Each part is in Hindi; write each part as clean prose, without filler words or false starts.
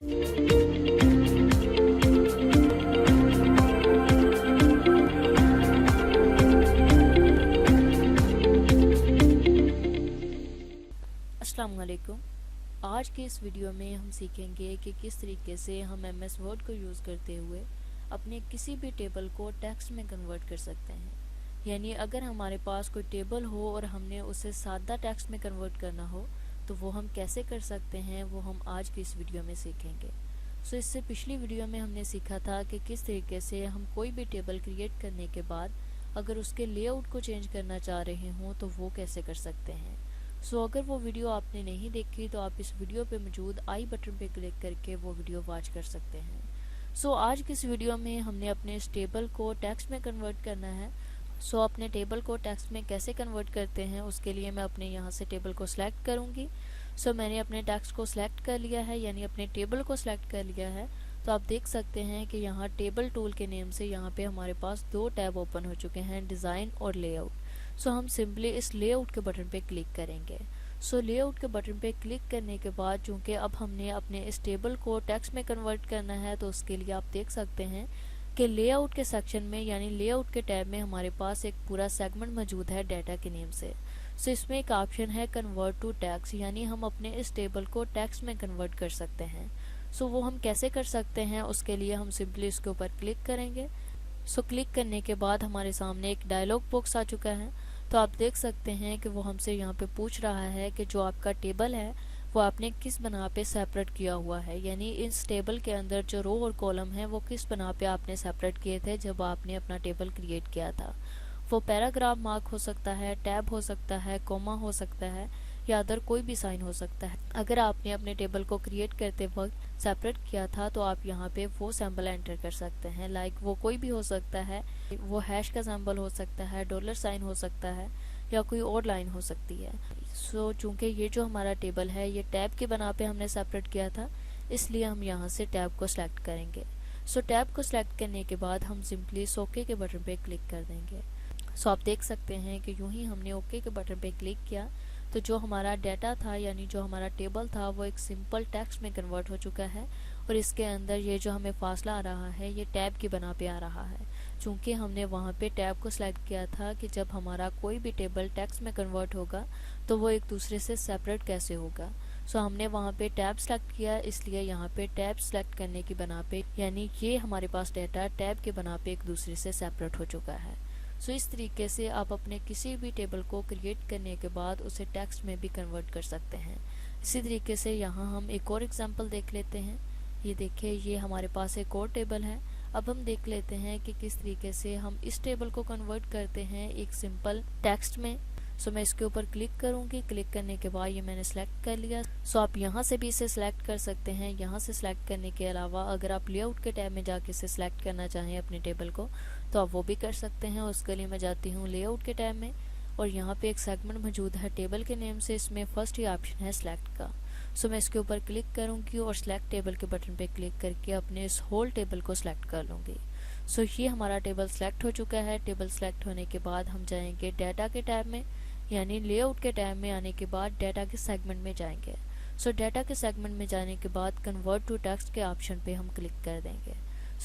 अस्सलाम वालेकुम। आज के इस वीडियो में हम सीखेंगे कि किस तरीके से हम एमएस वर्ड को यूज़ करते हुए अपने किसी भी टेबल को टेक्स्ट में कन्वर्ट कर सकते हैं। यानी अगर हमारे पास कोई टेबल हो और हमने उसे सादा टेक्स्ट में कन्वर्ट करना हो तो वो हम कैसे कर सकते हैं, वो हम आज की इस वीडियो में सीखेंगे। इससे पिछली वीडियो में हमने सीखा था कि किस तरीके से हम कोई भी टेबल क्रिएट करने के बाद अगर उसके लेआउट को चेंज करना चाह रहे हों तो वो कैसे कर सकते हैं। अगर वो वीडियो आपने नहीं देखी तो आप इस वीडियो पे मौजूद आई बटन पे क्लिक करके वो वीडियो वॉच कर सकते हैं। आज की इस वीडियो में हमने अपने इस टेबल को टेक्स्ट में कन्वर्ट करना है। अपने टेबल को टेक्स्ट में कैसे कन्वर्ट करते हैं उसके लिए मैं अपने यहाँ से टेबल को सिलेक्ट करूँगी। मैंने अपने टेक्स्ट को सिलेक्ट कर लिया है, यानी अपने टेबल को सिलेक्ट कर लिया है। तो आप देख सकते हैं कि यहाँ टेबल टूल के नेम से यहाँ पे हमारे पास दो टैब ओपन हो चुके हैं, डिज़ाइन और लेआउट। हम सिंपली इस लेआउट के बटन पे क्लिक करेंगे। लेआउट के बटन पे क्लिक करने के बाद चूंकि अब हमने अपने इस टेबल को टेक्स्ट में कन्वर्ट करना है तो उसके लिए आप देख सकते हैं कि लेआउट के सेक्शन में यानी लेआउट के टैब में हमारे पास एक पूरा सेगमेंट मौजूद है डाटा के नेम से। इसमें एक ऑप्शन है कन्वर्ट टू टेक्स्ट, यानी हम अपने इस टेबल को टेक्स्ट में कन्वर्ट कर सकते हैं। वो हम कैसे कर सकते हैं उसके लिए हम सिंपली इसके ऊपर क्लिक करेंगे। क्लिक करने के बाद हमारे सामने एक डायलॉग बॉक्स आ चुका है। तो आप देख सकते हैं कि वो हमसे यहाँ पे पूछ रहा है कि जो आपका टेबल है वो आपने किस बना पे सेपरेट किया हुआ है, यानी इस टेबल के अंदर जो रो और कॉलम है वो किस बना पे आपने सेपरेट किए थे जब आपने अपना टेबल क्रिएट किया था। वो पैराग्राफ मार्क हो सकता है, टैब हो सकता है, कोमा हो सकता है या अदर कोई भी साइन हो सकता है। अगर आपने अपने टेबल को क्रिएट करते वक्त सेपरेट किया था तो आप यहाँ पे वो सिंबल एंटर कर सकते हैं। लाइक वो कोई भी हो सकता है, वो हैश का सिंबल हो सकता है, डॉलर साइन हो सकता है या कोई और लाइन हो सकती है। चूंकि ये जो हमारा टेबल है ये टैब के बना पे हमने सेपरेट किया था, इसलिए हम यहाँ से टैब को सिलेक्ट करेंगे। टैब को सिलेक्ट करने के बाद हम सिंपली ओके के बटन पे क्लिक कर देंगे। आप देख सकते हैं कि यूं ही हमने ओके के बटन पे क्लिक किया तो जो हमारा डाटा था यानी जो हमारा टेबल था वो एक सिंपल टेक्स्ट में कन्वर्ट हो चुका है और इसके अंदर ये जो हमें फासला आ रहा है ये टैब की बना पे आ रहा है। चूंकि हमने वहाँ पे टैब को सिलेक्ट किया था कि जब हमारा कोई भी टेबल टेक्स्ट में कन्वर्ट होगा तो वो एक दूसरे से सेपरेट कैसे होगा। हमने वहाँ पे टैब सेलेक्ट किया, इसलिए यहाँ पे टैब सेलेक्ट करने की बना पे यानी ये हमारे पास डाटा टैब के बना पे एक दूसरे से सेपरेट हो चुका है। इस तरीके से आप अपने किसी भी टेबल को क्रिएट करने के बाद उसे टेक्स्ट में भी कन्वर्ट कर सकते हैं। इसी तरीके से यहाँ हम एक और एग्जांपल देख लेते हैं। ये देखिए, ये हमारे पास एक और टेबल है। अब हम देख लेते हैं कि किस तरीके से हम इस टेबल को कन्वर्ट करते हैं एक सिंपल टेक्स्ट में। मैं इसके ऊपर क्लिक करूंगी। क्लिक करने के बाद ये मैंने सेलेक्ट कर लिया। आप यहाँ से भी इसे सिलेक्ट कर सकते हैं। यहाँ से सिलेक्ट करने के अलावा अगर आप लेआउट के टैब में जाके इसे सिलेक्ट करना चाहें अपने टेबल को तो आप वो भी कर सकते हैं। उसके लिए मैं जाती हूँ लेआउट के टैब में और यहाँ पे एक सेगमेंट मौजूद है टेबल के नेम से। इसमें फर्स्ट ही ऑप्शन है सिलेक्ट का। मैं इसके ऊपर क्लिक करूँगी और सिलेक्ट टेबल के बटन पे क्लिक करके अपने इस होल टेबल को सिलेक्ट कर लूँगी। ये हमारा टेबल सिलेक्ट हो चुका है। टेबल सिलेक्ट होने के बाद हम जाएंगे डाटा के टैब में, यानी लेआउट के टैब में आने के बाद डाटा के सेगमेंट में जाएंगे। डाटा के सेगमेंट में जाने के बाद कन्वर्ट टू टेक्स्ट के ऑप्शन पे हम क्लिक कर देंगे।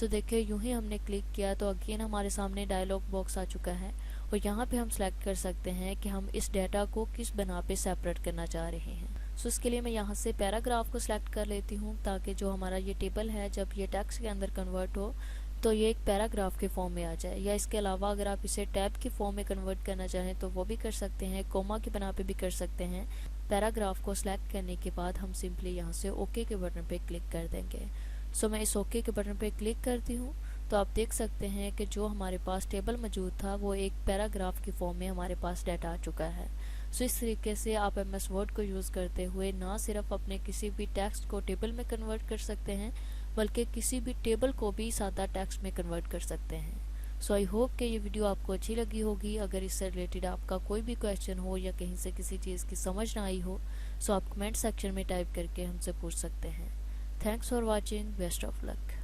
देखिए, यूं ही हमने क्लिक किया तो अगेन हमारे सामने डायलॉग बॉक्स आ चुका है और यहाँ पे हम सिलेक्ट कर सकते हैं कि हम इस डाटा को किस बना पे सेपरेट करना चाह रहे हैं। इसके लिए मैं यहाँ से पैराग्राफ को सिलेक्ट कर लेती हूँ ताकि जो हमारा ये टेबल है जब ये टेक्स्ट के अंदर कन्वर्ट हो तो ये एक पैराग्राफ के फॉर्म में आ जाए। या इसके अलावा अगर आप इसे टैब की फॉर्म में कन्वर्ट करना चाहें तो वो भी कर सकते हैं, कोमा की बना पे भी कर सकते हैं। पैराग्राफ को सिलेक्ट करने के बाद हम सिंपली यहाँ से ओके के बटन पे क्लिक कर देंगे। मैं इस ओके के बटन पे क्लिक करती हूँ तो आप देख सकते हैं कि जो हमारे पास टेबल मौजूद था वो एक पैराग्राफ की फॉर्म में हमारे पास डाटा आ चुका है। इस तरीके से आप एमएस वर्ड को यूज़ करते हुए ना सिर्फ अपने किसी भी टेक्स्ट को टेबल में कन्वर्ट कर सकते हैं बल्कि किसी भी टेबल को भी सादा टेक्स्ट में कन्वर्ट कर सकते हैं। आई होप कि ये वीडियो आपको अच्छी लगी होगी। अगर इससे रिलेटेड आपका कोई भी क्वेश्चन हो या कहीं से किसी चीज़ की समझ ना आई हो आप कमेंट सेक्शन में टाइप करके हमसे पूछ सकते हैं। Thanks for watching. Best of luck.